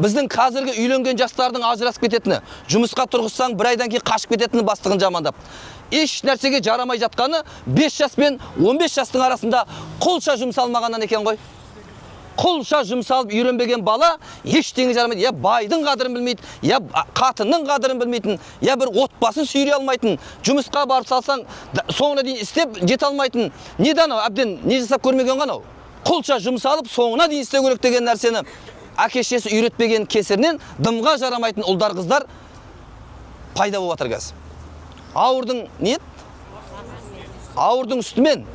Біздің қазіргі үйленген жастардың ажырасып кететіні, жұмысқа тұрғызсаң бір айдан кейін қашып кететіні бастығын жамандап. Еш нәрсеге жарамай жатқаны 5 жас пен 15 жастың арасында құлша жұмсалмағаннан екен ғой. Құлша жұмсалып үйренбеген бала ештеңе жарамайды. Я байдың қадірін білмейді, я қатынның қадірін білмейтін, я бір отбасын сүйре алмайтын, жұмысқа барып салсаң соңына дейін істеп жете алмайтын. Неден анау әбден не жасап көрмеген ғанау? Құлша жұмсалып соңына дейін істеу керек деген нәрсені әке-шешесі үйретпеген кесірінен дымға жарамайтын ұлдар қыздар пайда болып жатыр қазір. Ауырдың не? Ауырдың үстімен,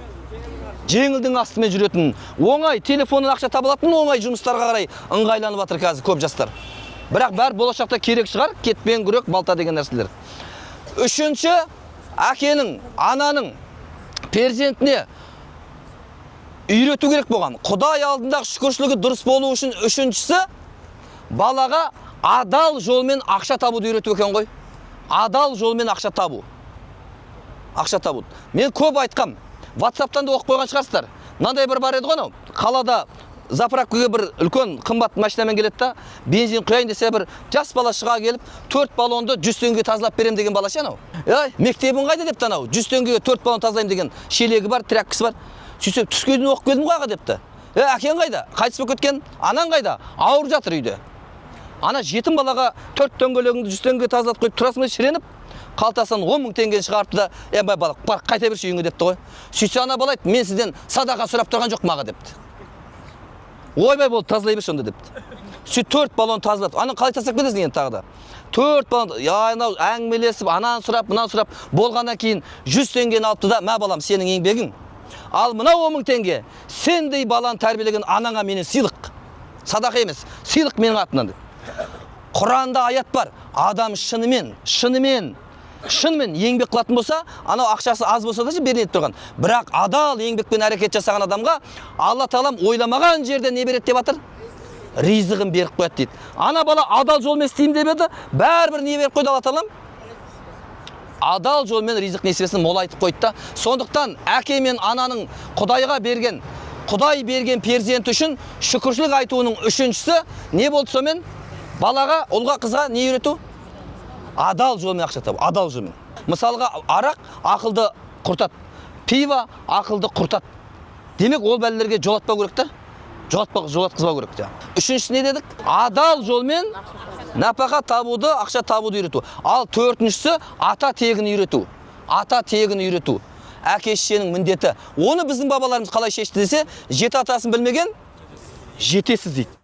жеңілдің астымен жүретін, оңай телефоннан ақша табылатын оңай жұмыстарға қарай ыңғайланып жатыр қазір көп жастар. Бірақ бәрі болашақта керек шығар, кетпен күрек, балта деген нәрселер. Үшінші, әкенің, ананың перзентіне үйрету керек болған. Құдай алдындағы шүкіршілігі дұрыс болу үшін үшіншісі, балаға адал жолмен ақша табуды үйрету екен ғой. Адал жолмен ақша табу. Ақша табу. Мен көп айтқам. WhatsApp-тан да оқып қойған шығарсыздар. Мынандай бір бар еді ғой анау. Қалада заправкаға бір үлкен қымбат машинамен келеді да, бензин құяйын десе бір жас бала шыға келіп, 4 баллонды 100 теңгеге тазалап берем деген бала ше анау. Ей, мектебің қайда депті анау. 100 теңгеге 4 баллон тазалайым деген шелегі бар, тряпкасы бар. Сөйтсем түскеден оқып келдім ғой аға депті. Әкең қайда? Қайтыс болып кеткен? Анаң қайда? Ауырып жатыр үйде. Ана жетім балаға 4 дөңгелегіңді 100 теңгеге тазалап қойып тұрасың ба шіреніп, қалтасынан 10 мың теңгені шығарыпты да, бала, бар қайта берші үйіңе депті ғой. Сөйтсе ана бала айтты, мен сізден садақа сұрап тұрған жоқ маға депті. Ойбай болды, тазалай берші онда депті. Сөйтіп 4 баллон тазалап, ана қалай тастап кетесің енді тағы да. 4 баллон, анау әңгімелесіп, ананы сұрап, мынаны сұрап, болғаннан кейін 100 теңгені алыпты да, мә балам, сенің еңбегің. Ал мына 10 мың теңге, сендей баланы тәрбиелеген анаңа менен сыйлық. Садақа емес, сыйлық менің атымнан деп. Құранда аят бар, адам шынымен еңбек қылатын болса, анау ақшасы аз болса да беріліп тұрған. Бірақ адал еңбекпен әрекет жасаған адамға Алла Тағалам ойламаған жерде не береді деп жатыр? Ризығын беріп қояды дейді. Ана бала адал жолмен істеймін деп еді, бәрібір не беріп қойды Алла Тағалам? Адал жолмен ризық несібесін молайтып қойды да. Сондықтан әке мен ананың Құдай берген перзент үшін шүкіршілік айтуының үшіншісі не болды сонымен? Балаға, ұлға, қызға не үйрету? Адал жолмен ақша табу, адал жолмен. Мысалға, арақ ақылды құртады, пиво ақылды құртады. Демек, ол бәлелерге жолатпау керек та? Жолатқызбау керек. Үшіншісі не дедік? Адал жолмен нәпақа табуды, ақша табуды үйрету. Ал төртіншісі ата тегін үйрету. Ата тегін үйрету. Әке-шешенің міндеті. Оны біздің бабаларымыз қалай шешті десе, жеті атасын білмеген жетесіз дейді.